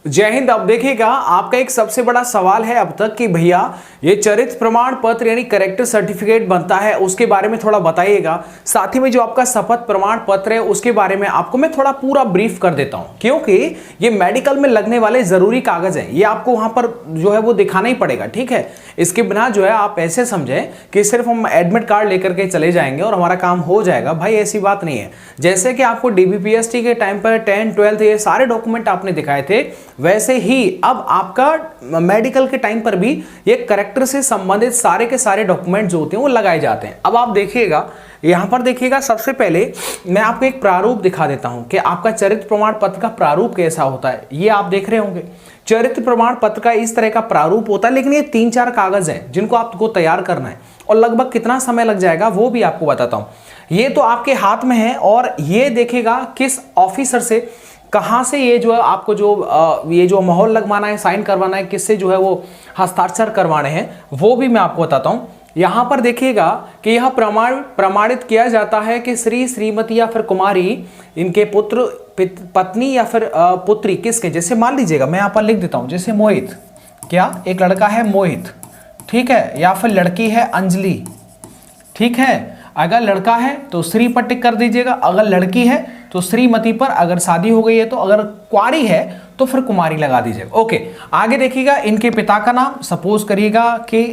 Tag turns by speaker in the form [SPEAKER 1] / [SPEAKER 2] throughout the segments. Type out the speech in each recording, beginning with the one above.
[SPEAKER 1] जय हिंद। अब देखिएगा, आपका एक सबसे बड़ा सवाल है अब तक कि भैया ये चरित्र प्रमाण पत्र यानी कैरेक्टर सर्टिफिकेट बनता है, उसके बारे में थोड़ा बताइएगा। साथ ही में जो आपका शपथ प्रमाण पत्र है उसके बारे में आपको मैं थोड़ा पूरा ब्रीफ कर देता हूं, क्योंकि ये मेडिकल में लगने वाले जरूरी कागज हैं, ये आपको वहां पर जो है वो दिखाना ही पड़ेगा। ठीक है, इसके बिना जो है आप ऐसे समझें कि सिर्फ हम एडमिट कार्ड लेकर के चले जाएंगे और हमारा काम हो जाएगा। भाई ऐसी बात नहीं है। जैसे कि आपको डीबीपीएसटी के टाइम पर 10, 12 ये सारे डॉक्यूमेंट आपने दिखाए थे, वैसे ही अब आपका मेडिकल के टाइम पर भी ये कैरेक्टर से संबंधित सारे के सारे डॉक्यूमेंट जो होते हैं वो लगाए जाते हैं। अब आप देखिएगा, यहां पर देखिएगा, सबसे पहले मैं आपको एक प्रारूप दिखा देता हूं कि आपका चरित्र प्रमाण पत्र का प्रारूप कैसा होता है। ये आप देख रहे होंगे, चरित्र प्रमाण पत्र का इस तरह का प्रारूप होता है, लेकिन ये 3-4 कागज हैं जिनको आपको तैयार करना है और लगभग कितना समय लग जाएगा वो भी आपको बताता हूं। ये तो आपके हाथ में है और ये देखेगा किस ऑफिसर से, कहां से ये जो है आपको ये जो मोहर लगवाना है, साइन करवाना है, किससे जो है वो हस्ताक्षर करवाने हैं, वो भी मैं आपको बताता हूं। यहां पर देखिएगा कि यह प्रमाणित किया जाता है कि श्री, श्रीमती या फिर कुमारी, इनके पुत्र, पत्नी या फिर पुत्री किसके, जैसे मान लीजिएगा मैं यहां पर लिख देता हूं, जैसे मोहित, क्या एक लड़का है मोहित, ठीक है, या फिर लड़की है अंजलि। ठीक है, अगर लड़का है तो श्री पर टिक कर दीजिएगा, अगर लड़की है तो श्रीमती पर, अगर शादी हो गई है तो, अगर कुंवारी है तो फिर कुमारी लगा दीजिएगा। ओके, आगे देखिएगा, इनके पिता का नाम सपोज करिएगा कि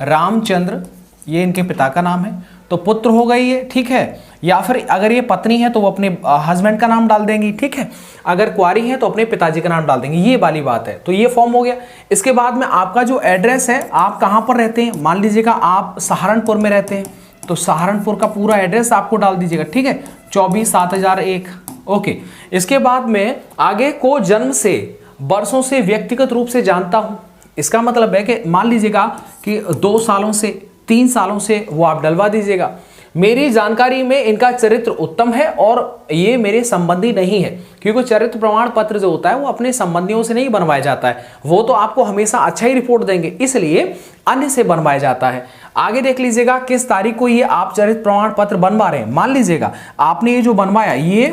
[SPEAKER 1] रामचंद्र, ये इनके पिता का नाम है तो पुत्र हो गई है। ठीक है, या फिर अगर ये पत्नी है तो वो अपने हस्बैंड का नाम डाल देंगी। ठीक है, अगर कुंवारी है तो अपने पिताजी का नाम डाल देंगे, ये वाली बात है। तो ये फॉर्म हो गया। इसके बाद में आपका जो एड्रेस है, आप कहां पर रहते हैं, मान लीजिएगा आप सहारनपुर में रहते हैं तो सहारनपुर का पूरा एड्रेस आपको डाल दीजिएगा। ठीक है, 24/7001। ओके, इसके बाद में आगे को जन्म से वर्षों से व्यक्तिगत रूप से जानता हूं, इसका मतलब है कि मान लीजिएगा कि 2 सालों से 3 सालों से वो आप डलवा दीजिएगा। मेरी जानकारी में इनका चरित्र उत्तम है और ये मेरे संबंधी नहीं है, क्योंकि चरित्र प्रमाण पत्र जो होता है वो अपने संबंधियों से नहीं बनवाया जाता है, वो तो आपको हमेशा अच्छा ही रिपोर्ट देंगे, इसलिए अन्य से बनवाया जाता है। आगे देख लीजिएगा किस तारीख को ये आप चरित्र प्रमाण पत्र बनवा रहे हैं। मान लीजिएगा आपने ये जो बनवाया ये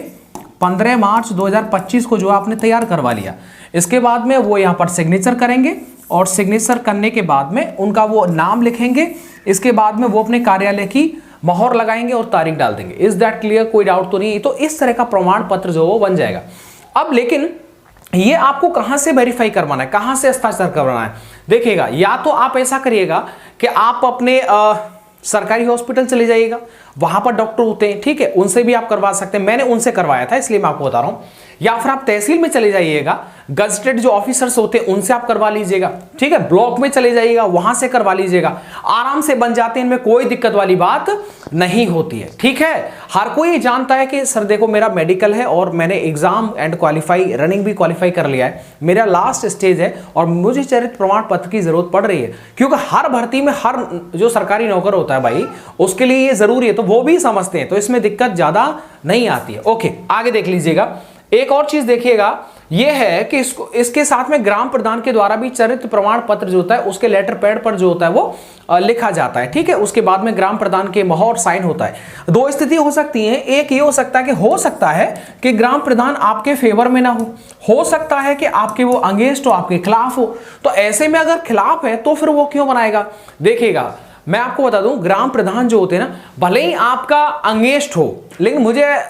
[SPEAKER 1] 15 मार्च 2025 को जो आपने तैयार करवा लिया। इसके बाद में वो यहाँ पर सिग्नेचर करेंगे और सिग्नेचर करने के बाद में उनका वो नाम लिखेंगे। इसके बाद में वो अपने कार्यालय की मोहर लगाएंगे और तारीख डाल देंगे। Is that clear? कोई डाउट तो नहीं? तो इस तरह का प्रमाण पत्र जो वो बन जाएगा। अब लेकिन ये आपको कहां से वेरीफाई करवाना है, कहां से हस्ताक्षर करवाना है? देखिएगा, या तो आप ऐसा करिएगा कि आप अपने सरकारी हॉस्पिटल चले जाइएगा, वहां पर डॉक्टर होते हैं, ठीक है, उनसे भी आप करवा सकते हैं। मैंने उनसे करवाया था इसलिए मैं आपको बता रहा हूं। या फिर आप तहसील में चले जाइएगा, गजटेड जो ऑफिसर्स होते हैं उनसे आप करवा लीजिएगा। ठीक है, ब्लॉक में चले जाइएगा, वहां से करवा लीजिएगा, आराम से बन जाते हैं, इनमें कोई दिक्कत वाली बात नहीं होती है। ठीक है, हर कोई जानता है कि सर देखो मेरा मेडिकल है और मैंने एग्जाम एंड क्वालिफाई, रनिंग भी क्वालिफाई कर लिया है, मेरा लास्ट स्टेज है और मुझे चरित्र प्रमाण पत्र की जरूरत पड़ रही है, क्योंकि हर भर्ती में हर जो सरकारी नौकर होता है भाई उसके लिए ये जरूरी है, तो वो भी समझते हैं, तो इसमें दिक्कत ज्यादा नहीं आती है। ओके, आगे देख लीजिएगा, एक और चीज देखिएगा, यह है कि इसके साथ में ग्राम प्रधान के द्वारा भी चरित्र प्रमाण पत्र जो होता है उसके लेटर पैड पर जो होता है वो लिखा जाता है। ठीक है, उसके बाद में ग्राम प्रधान के मोहर साइन होता है। 2 स्थिति हो सकती है, एक ये हो सकता है कि ग्राम प्रधान आपके फेवर में ना हो सकता है कि आपके वो अगेंस्ट हो, आपके खिलाफ हो। तो ऐसे में अगर खिलाफ है तो फिर वो क्यों बनाएगा? देखिएगा, मैं आपको बता दूं, ग्राम प्रधान जो होते हैं ना, भले ही आपका अंगेस्ट हो, लेकिन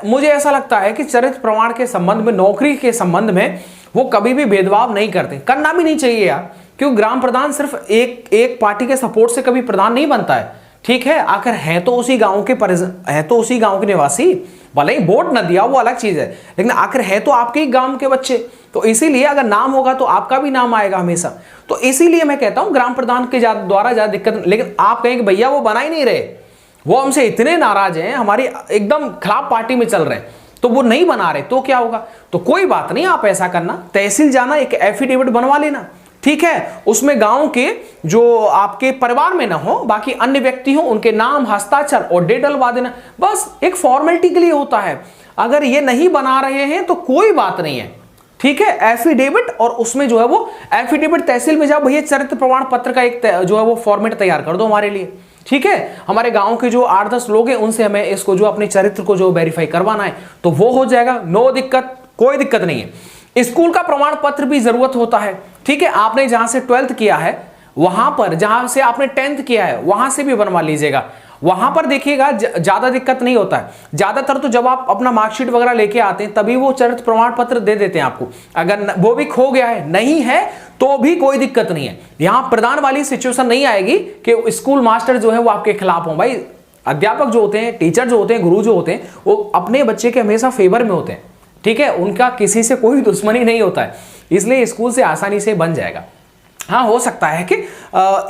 [SPEAKER 1] मुझे ऐसा लगता है कि चरित्र प्रमाण के संबंध में, नौकरी के संबंध में वो कभी भी भेदभाव नहीं करते, करना भी नहीं चाहिए यार, क्योंकि ग्राम प्रधान सिर्फ एक पार्टी के सपोर्ट से कभी प्रधान नहीं बनता है। ठीक है, आखिर है तो उसी गांव के निवासी, भले ही वोट न दिया वो अलग चीज है, लेकिन आखिर है तो आपके ही गांव के बच्चे, तो इसीलिए अगर नाम होगा तो आपका भी नाम आएगा हमेशा। तो इसीलिए मैं कहता हूं ग्राम प्रधान के द्वारा ज्यादा दिक्कत। लेकिन आप कहेंगे भैया वो बना ही नहीं रहे, वो हमसे इतने नाराज हैं, हमारी एकदम खिलाफ पार्टी में चल रहे हैं, तो वो नहीं बना रहे, तो क्या होगा? तो कोई बात नहीं, आप ऐसा करना, तहसील जाना, एक एफिडेविट बनवा लेना। ठीक है, उसमें गांव के जो आपके परिवार में ना हो, बाकी अन्य व्यक्ति हो, उनके नाम, हस्ताक्षर और डेट डलवा देना, बस एक फॉर्मेलिटी के लिए होता है। अगर ये नहीं बना रहे हैं तो कोई बात नहीं है। ठीक है, एफिडेविट, और उसमें जो है वो एफिडेविट तहसील में जाओ, भैया चरित्र प्रमाण पत्र का एक जो है वो फॉर्मेट तैयार कर दो हमारे लिए। ठीक है, हमारे गांव के जो 8-10 लोग हैं उनसे हमें इसको जो अपने चरित्र को जो वेरीफाई करवाना है तो वो हो जाएगा, नो दिक्कत, कोई दिक्कत नहीं है। स्कूल का प्रमाण पत्र भी जरूरत होता है, ठीक है। आपने जहां से 12th किया है, वहां पर जहां से आपने 10th किया है, वहां से भी बनवा लीजिएगा। वहां पर देखिएगा ज्यादा दिक्कत नहीं होता है। ज्यादातर तो जब आप अपना मार्कशीट वगैरह लेके आते हैं तभी वो चरित्र प्रमाण पत्र दे देते हैं आपको। अगर वो भी खो गया है, नहीं है, तो भी कोई दिक्कत नहीं है। यहां प्रदान वाली सिचुएशन नहीं आएगी कि स्कूल मास्टर जो है वो आपके खिलाफ हो। भाई अध्यापक जो होते हैं, टीचर जो होते हैं, गुरु जो होते हैं, वो अपने बच्चे के हमेशा फेवर में होते हैं, ठीक है। उनका किसी से कोई दुश्मनी नहीं होता है, इसलिए स्कूल से आसानी से बन जाएगा। हाँ, हो सकता है कि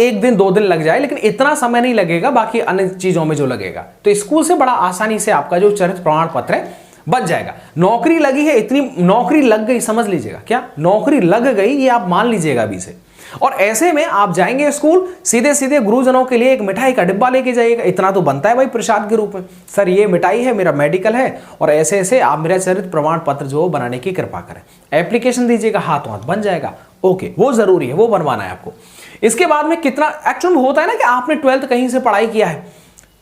[SPEAKER 1] 1 दिन 2 दिन लग जाए, लेकिन इतना समय नहीं लगेगा बाकी अन्य चीजों में जो लगेगा। तो स्कूल से बड़ा आसानी से आपका जो चरित्र प्रमाण पत्र है बन जाएगा। नौकरी लगी है, इतनी नौकरी लग गई, समझ लीजिएगा, क्या नौकरी लग गई ये आप मान लीजिएगा अभी से। और ऐसे में आप जाएंगे स्कूल, सीधे सीधे गुरुजनों के लिए एक मिठाई का डिब्बा लेके जाइएगा। इतना तो बनता है भाई प्रसाद के रूप में, सर ये मिठाई है, मेरा मेडिकल है, और ऐसे ऐसे आप मेरा चरित्र प्रमाण पत्र जो बनाने की कृपा करें। एप्लीकेशन दीजिएगा, हाथों हाथ बन जाएगा। ओके, वो जरूरी है, वो बनवाना है आपको। इसके बाद में कितना एक्चुअल में होता है ना कि आपने 12th कहीं से पढ़ाई किया है,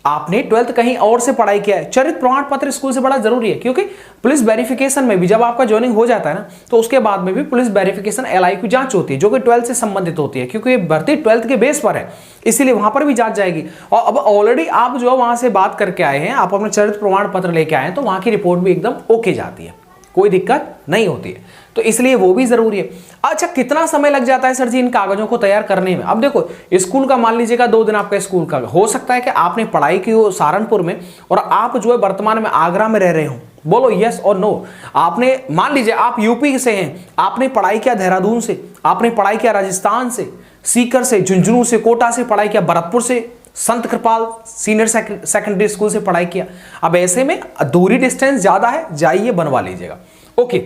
[SPEAKER 1] आपने 12th कहीं और से पढ़ाई किया है, चरित्र प्रमाण पत्र स्कूल से बड़ा जरूरी है। क्योंकि पुलिस वेरिफिकेशन में भी जब आपका ज्वाइनिंग हो जाता है ना, तो उसके बाद में भी पुलिस वेरिफिकेशन LI की जांच होती है, जो कि 12th से संबंधित होती है, क्योंकि ये भर्ती 12th के बेस पर है, इसीलिए वहां पर भी जांच जाएगी। और अब ऑलरेडी आप जो वहां से बात करके आए हैं, आप अपने चरित्र प्रमाण पत्र लेके आए हैं, तो वहां की रिपोर्ट भी एकदम ओके जाती है, कोई दिक्कत नहीं होती है, तो इसलिए वो भी जरूरी है। अच्छा, कितना समय लग जाता है सर जी इन कागजों को तैयार करने में? अब देखो, स्कूल का मान लीजिएगा 2 दिन आपका स्कूल का, हो सकता है कि आपने पढ़ाई की हो सहारनपुर में और आप जो है वर्तमान में आगरा में रह रहे हो। बोलो यस और नो। आपने मान लीजिए आप यूपी से हैं, आपने पढ़ाई किया देहरादून से, आपने पढ़ाई किया राजस्थान से, सीकर से, झुंझुनू से, कोटा से पढ़ाई किया, भरतपुर से संत कृपाल सीनियर सेकेंडरी स्कूल से पढ़ाई किया। अब ऐसे में दूरी डिस्टेंस ज्यादा है, जाइए बनवा लीजिएगा। ओके,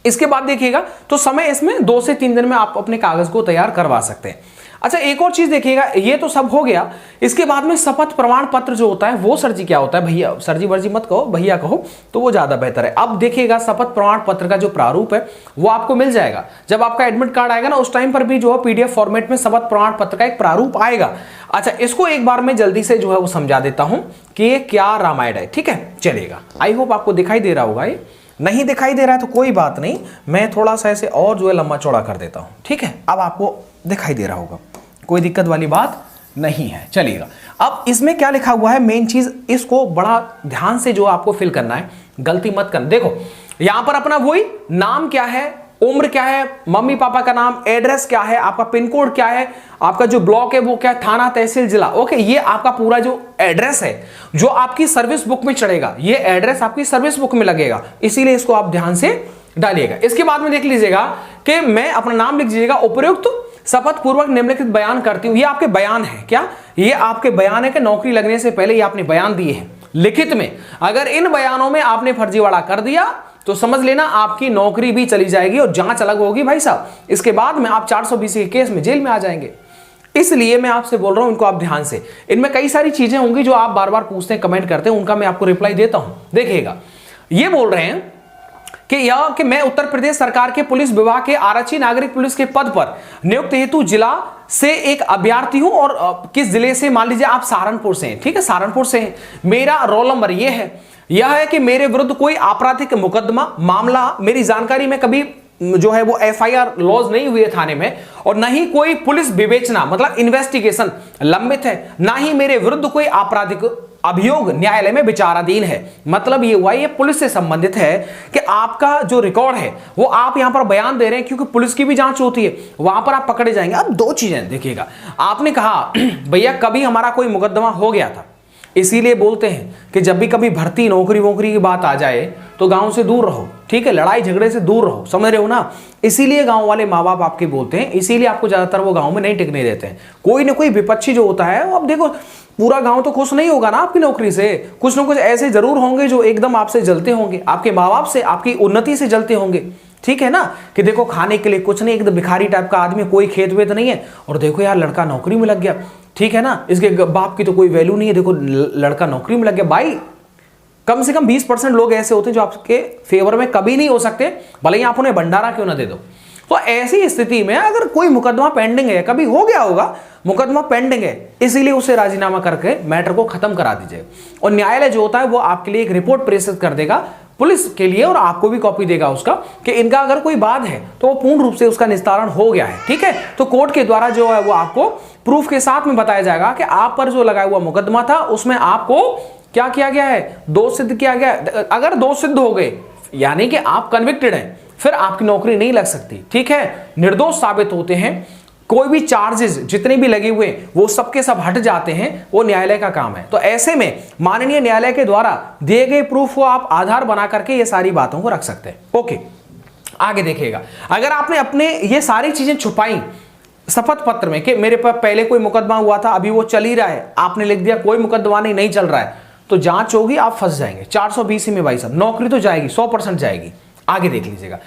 [SPEAKER 1] इसके बाद देखिएगा तो समय इसमें 2 से 3 दिन में आप अपने कागज को तैयार करवा सकते हैं। अच्छा, एक और चीज देखिएगा, ये तो सब हो गया। इसके बाद में शपथ प्रमाण पत्र जो होता है वो सर जी क्या होता है? भैया, सर जी वर्जी मत कहो, भैया कहो तो वो ज्यादा बेहतर है। अब देखिएगा, शपथ प्रमाण पत्र का जो प्रारूप है वो आपको मिल जाएगा। जब आपका एडमिट कार्ड आएगा ना, उस टाइम पर भी जो है PDF फॉर्मेट में शपथ प्रमाण पत्र का एक प्रारूप आएगा। अच्छा, इसको एक बार मैं जल्दी से जो है वो समझा देता हूं कि ये क्या रामायण है, ठीक है, चलेगा। आई होप आपको दिखाई दे रहा होगा। ये नहीं दिखाई दे रहा है तो कोई बात नहीं, मैं थोड़ा सा ऐसे और जो है लंबा चौड़ा कर देता हूं, ठीक है। अब आपको दिखाई दे रहा होगा, कोई दिक्कत वाली बात नहीं है, चलिएगा। अब इसमें क्या लिखा हुआ है, मेन चीज, इसको बड़ा ध्यान से जो आपको फिल करना है, गलती मत करना। देखो यहां पर अपना वही नाम क्या है, उम्र क्या है, मम्मी पापा का नाम, एड्रेस क्या है, आपका पिन कोड क्या है, आपका जो ब्लॉक है वो क्या है, थाना, तहसील, जिला। ओके, ये आपका पूरा जो एड्रेस है जो आपकी सर्विस बुक में चढ़ेगा, ये एड्रेस आपकी सर्विस बुक में लगेगा, इसीलिए इसको आप ध्यान से डालिएगा। इसके बाद में देख लीजिएगा कि मैं अपना नाम लिख दीजिएगा, उपयुक्त शपथ पूर्वक निम्नलिखित बयान करती हूं। ये आपके बयान है, क्या ये आपके बयान है कि नौकरी लगने से पहले ये आपने बयान दिए हैं लिखित में। अगर इन बयानों में आपने फर्जीवाड़ा कर दिया तो समझ लेना आपकी नौकरी भी चली जाएगी और जांच अलग होगी भाई साहब। इसके बाद में आप 420 के केस में जेल में आ जाएंगे। इसलिए मैं आपसे बोल रहा हूं, इनको आप ध्यान से, इनमें कई सारी चीजें होंगी जो आप बार बार पूछते हैं, कमेंट करते हैं, उनका मैं आपको रिप्लाई देता हूं। देखिएगा, ये बोल रहे हैं कि मैं उत्तर प्रदेश सरकार के पुलिस विभाग के आरक्षी नागरिक पुलिस के पद पर नियुक्त हेतु जिला से एक अभ्यर्थी हूं, और किस जिले से, मान लीजिए आप सहारनपुर से हैं, ठीक है, सहारनपुर से हैं। मेरा रोल नंबर यह है कि मेरे विरुद्ध कोई आपराधिक मुकदमा मामला मेरी जानकारी में कभी जो है वो FIR लॉज नहीं हुई है थाने में, और न ही कोई पुलिस विवेचना मतलब इन्वेस्टिगेशन लंबित है, ना ही मेरे विरुद्ध कोई आपराधिक अभियोग न्यायालय में विचाराधीन है। मतलब ये हुआ, ये पुलिस से संबंधित है कि आपका जो रिकॉर्ड है वो आप यहां पर बयान दे रहे हैं, क्योंकि पुलिस की भी जांच होती है, वहां पर आप पकड़े जाएंगे। अब 2 चीजें देखिएगा, आपने कहा भैया कभी हमारा कोई मुकदमा हो गया था, इसीलिए बोलते हैं कि जब भी कभी भर्ती नौकरी वोकरी की बात आ जाए तो गांव से दूर रहो, ठीक है, लड़ाई झगड़े से दूर रहो, समझ रहे हो ना। इसीलिए गांव वाले माँ बाप आपके बोलते हैं, इसीलिए आपको ज्यादातर वो गांव में नहीं टिकने देते हैं। कोई ना कोई विपक्षी जो होता है, अब देखो पूरा गांव तो खुश नहीं होगा ना आपकी नौकरी से, कुछ ना कुछ ऐसे जरूर होंगे जो एकदम आपसे जलते होंगे, आपके माँ बाप से, आपकी उन्नति से जलते होंगे, ठीक है ना। कि देखो खाने के लिए कुछ नहीं, एकदम भिखारी टाइप का आदमी, कोई खेत वेत नहीं है, और देखो यार लड़का नौकरी में लग गया, ठीक है ना, इसके बाप की तो कोई वैल्यू नहीं है, देखो लड़का नौकरी में लग गया। भाई कम से कम 20% लोग ऐसे होते हैं जो आपके फेवर में कभी नहीं हो सकते, भले ही आप उन्हें भंडारा क्यों ना दे दो। तो ऐसी स्थिति में अगर कोई मुकदमा पेंडिंग है, कभी हो गया होगा मुकदमा पेंडिंग है, इसीलिए उसे राजीनामा करके मैटर को खत्म करा दीजिए, और न्यायालय जो होता है वो आपके लिए एक रिपोर्ट प्रेषित कर देगा, पुलिस के लिए और आपको भी कॉपी देगा उसका कि इनका अगर कोई बात है तो वो पूर्ण रूप से उसका निस्तारण हो गया है, ठीक है। तो कोर्ट के द्वारा जो है वो आपको प्रूफ के साथ में बताया जाएगा कि आप पर जो लगाया हुआ मुकदमा था उसमें आपको क्या किया गया है, दोष सिद्ध किया गया है। अगर दोष सिद्ध हो गए यानी कि आप कन्विक्टेड हैं, फिर आपकी नौकरी नहीं लग सकती, ठीक है। निर्दोष साबित होते हैं, कोई भी चार्जेस जितने भी लगे हुए वो सबके सब हट जाते हैं, वो न्यायालय का काम है। तो ऐसे में माननीय न्यायालय के द्वारा दिए गए प्रूफ को आप आधार बना करके ये सारी बातों को रख सकते हैं। ओके, आगे देखिएगा, अगर आपने अपने ये सारी चीजें छुपाई शपथ पत्र में कि मेरे पर पहले कोई मुकदमा हुआ था, अभी वो चल ही रहा है, आपने लिख दिया कोई मुकदमा नहीं चल रहा है, तो जांच होगी, आप फंस जाएंगे 420 में भाई साहब, नौकरी तो जाएगी, 100% जाएगी। आगे देख लीजिएगा,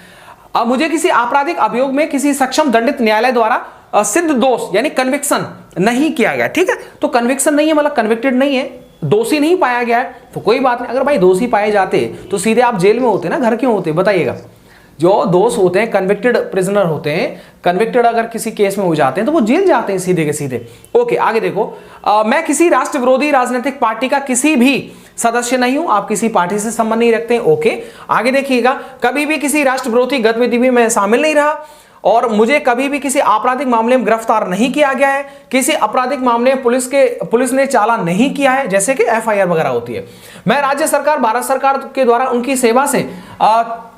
[SPEAKER 1] अब मुझे किसी आपराधिक अभियोग में किसी सक्षम दंडित न्यायालय द्वारा सिद्ध दोष यानी कन्विक्शन नहीं किया गया, ठीक है। तो कन्विक्शन नहीं है मतलब कन्विक्टेड नहीं है, दोषी नहीं पाया गया है, तो कोई बात नहीं। अगर भाई दोषी पाए जाते तो सीधे आप जेल में होते ना, घर क्यों होते बताइएगा। जो दोष होते हैं, कन्विक्टेड प्रिजनर होते हैं, कन्विक्टेड अगर किसी केस में हो जाते हैं तो वो जेल जाते हैं सीधे के सीधे। ओके, आगे देखो, मैं किसी राष्ट्र विरोधी राजनीतिक पार्टी का किसी भी सदस्य नहीं हूं, आप किसी पार्टी से संबंध नहीं रखते हैं। ओके, आगे देखिएगा, कभी भी किसी राष्ट्र विरोधी गतिविधि में मैं शामिल नहीं रहा और मुझे कभी भी किसी आपराधिक मामले में गिरफ्तार नहीं किया गया है, किसी आपराधिक मामले में पुलिस ने चालान नहीं किया है, जैसे कि एफआईआर वगैरह होती है। मैं राज्य सरकार, भारत सरकार के द्वारा उनकी सेवा से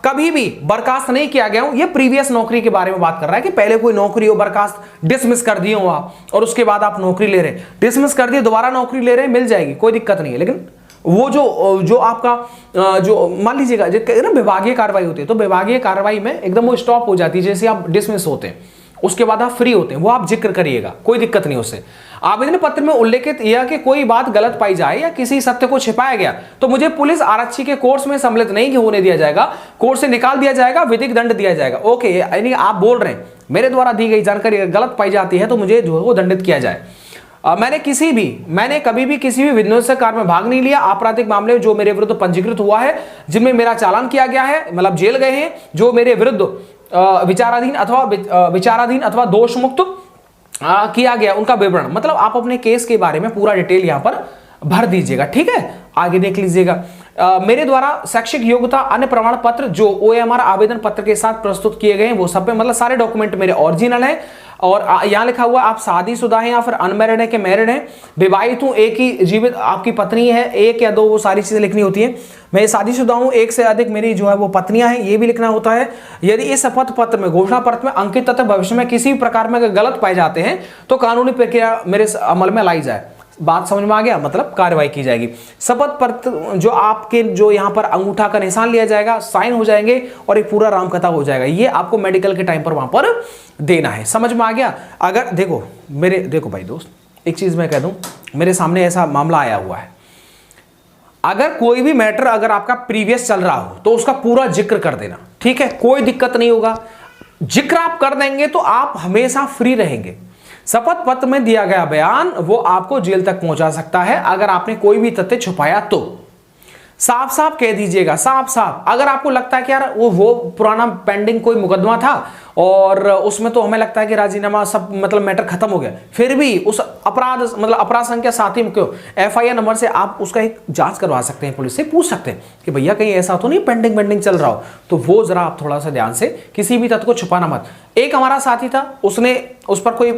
[SPEAKER 1] कभी भी बर्खास्त नहीं किया गया हूं। ये प्रीवियस नौकरी के बारे में बात कर रहा है कि पहले कोई नौकरी हो, बर्खास्त डिसमिस कर दिए हो आप और उसके बाद आप नौकरी ले रहे हैं, डिसमिस कर दिए, दोबारा नौकरी ले रहे हैं, मिल जाएगी, कोई दिक्कत नहीं है। लेकिन वो जो आपका जो मान लीजिएगा ना विभागीय कार्रवाई होती है, तो विभागीय कार्रवाई में एकदम वो स्टॉप हो जाती है, जैसे आप डिसमिस होते हैं उसके बाद आप फ्री होते हैं, वो आप जिक्र करिएगा, कोई दिक्कत नहीं उससे। आवेदन पत्र में उल्लेखित यह कि कोई बात गलत पाई जाए या किसी सत्य को छिपाया गया तो मुझे पुलिस आरक्षी के कोर्स में सम्मिलित नहीं होने दिया जाएगा, कोर्स से निकाल दिया जाएगा, विधिक दंड दिया जाएगा। ओके, यानी आप बोल रहे हैं मेरे द्वारा दी गई जानकारी गलत पाई जाती है तो मुझे जो है वो दंडित किया जाए। मैंने कभी भी किसी भी विध्वंसक कार्य में भाग नहीं लिया। आपराधिक मामले जो मेरे विरुद्ध पंजीकृत हुआ है, जिनमें मेरा चालान किया गया है, मतलब जेल गए हैं, जो मेरे विरुद्ध विचाराधीन अथवा दोष मुक्त किया गया, उनका विवरण, मतलब आप अपने केस के बारे में पूरा डिटेल यहां पर भर दीजिएगा, ठीक है। आगे देख लीजिएगा, मेरे द्वारा शैक्षिक योग्यता अन्य प्रमाण पत्र जो OMR आवेदन पत्र के साथ प्रस्तुत किए गए हैं वो सब पे, मतलब सारे डॉक्यूमेंट मेरे ओरिजिनल हैं। और यहाँ लिखा हुआ आप शादीशुदा हैं या फिर अनमैरिड है कि मैरिड हैं, विवाहित हूँ, एक ही जीवित आपकी पत्नी है, एक या दो, वो सारी चीजें लिखनी होती है। मैं शादीशुदा हूँ, एक से अधिक मेरी जो है वो पत्नियां हैं, ये भी लिखना होता है। यदि इस शपथ पत्र में, घोषणा पत्र में अंकित तथ्य भविष्य में किसी भी प्रकार में अगर गलत पाए जाते हैं तो कानूनी प्रक्रिया मेरे अमल में लाई जाए। बात समझ में आ गया, मतलब कार्रवाई की जाएगी। शपथ पत्र जो आपके जो यहाँ पर अंगूठा का निशान लिया जाएगा, साइन हो जाएंगे और एक पूरा रामकथा हो जाएगा। ये आपको मेडिकल के टाइम पर वहां पर देना है, समझ में आ गया। अगर देखो भाई दोस्त, एक चीज मैं कह दूं, मेरे सामने ऐसा मामला आया हुआ है, अगर कोई भी मैटर अगर आपका प्रीवियस चल रहा हो तो उसका पूरा जिक्र कर देना, ठीक है, कोई दिक्कत नहीं होगा। जिक्र आप कर देंगे तो आप हमेशा फ्री रहेंगे। शपथ पत्र में दिया गया बयान वो आपको जेल तक पहुंचा सकता है अगर आपने कोई भी तथ्य छुपाया तो। साफ साफ कह दीजिएगा, साफ साफ। अगर आपको लगता है कि यार वो पुराना पेंडिंग कोई मुकदमा था और उसमें तो हमें लगता है कि राजीनामा सब मतलब मैटर खत्म हो गया, फिर भी उस अपराध संख्या 7 में क्यों FIR नंबर से आप उसका एक जांच करवा सकते हैं, पुलिस से पूछ सकते हैं कि भैया कहीं ऐसा तो नहीं पेंडिंग चल रहा हो, तो वो जरा आप थोड़ा सा ध्यान से, किसी भी तथ्य को छुपाना मत। एक हमारा साथी था, उसने उस पर कोई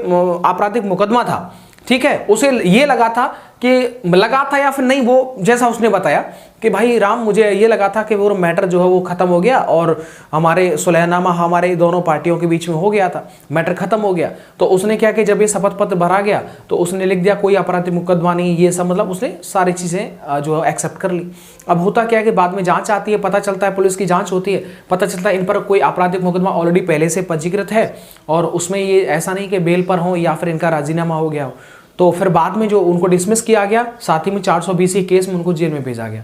[SPEAKER 1] आपराधिक मुकदमा था, ठीक है, उसे ये लगा था या फिर नहीं, वो जैसा उसने बताया कि भाई राम मुझे ये लगा था कि वो मैटर जो है वो खत्म हो गया और हमारे सुलहनामा हमारे दोनों पार्टियों के बीच में हो गया था, मैटर खत्म हो गया। तो उसने क्या कि जब ये शपथ पत्र भरा गया तो उसने लिख दिया कोई आपराधिक मुकदमा नहीं, ये सब, मतलब उसने सारी चीजें जो है एक्सेप्ट कर ली। अब होता क्या है कि बाद में जांच आती है, पता चलता है, पुलिस की जांच होती है, पता चलता है इन पर कोई आपराधिक मुकदमा ऑलरेडी पहले से पंजीकृत है और उसमें ये ऐसा नहीं कि बेल पर हो या फिर इनका राजीनामा हो गया हो, तो फिर बाद में जो उनको डिसमिस किया गया, साथ ही में 420 केस में उनको जेल में भेजा गया।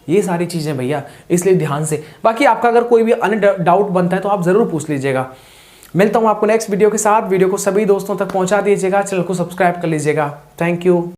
[SPEAKER 1] ये सारी चीजें भैया, इसलिए ध्यान से। बाकी आपका अगर कोई भी अन्य डाउट बनता है तो आप जरूर पूछ लीजिएगा। मिलता हूं आपको नेक्स्ट वीडियो के साथ। वीडियो को सभी दोस्तों तक पहुंचा दीजिएगा, चैनल को सब्सक्राइब कर लीजिएगा। Thank you.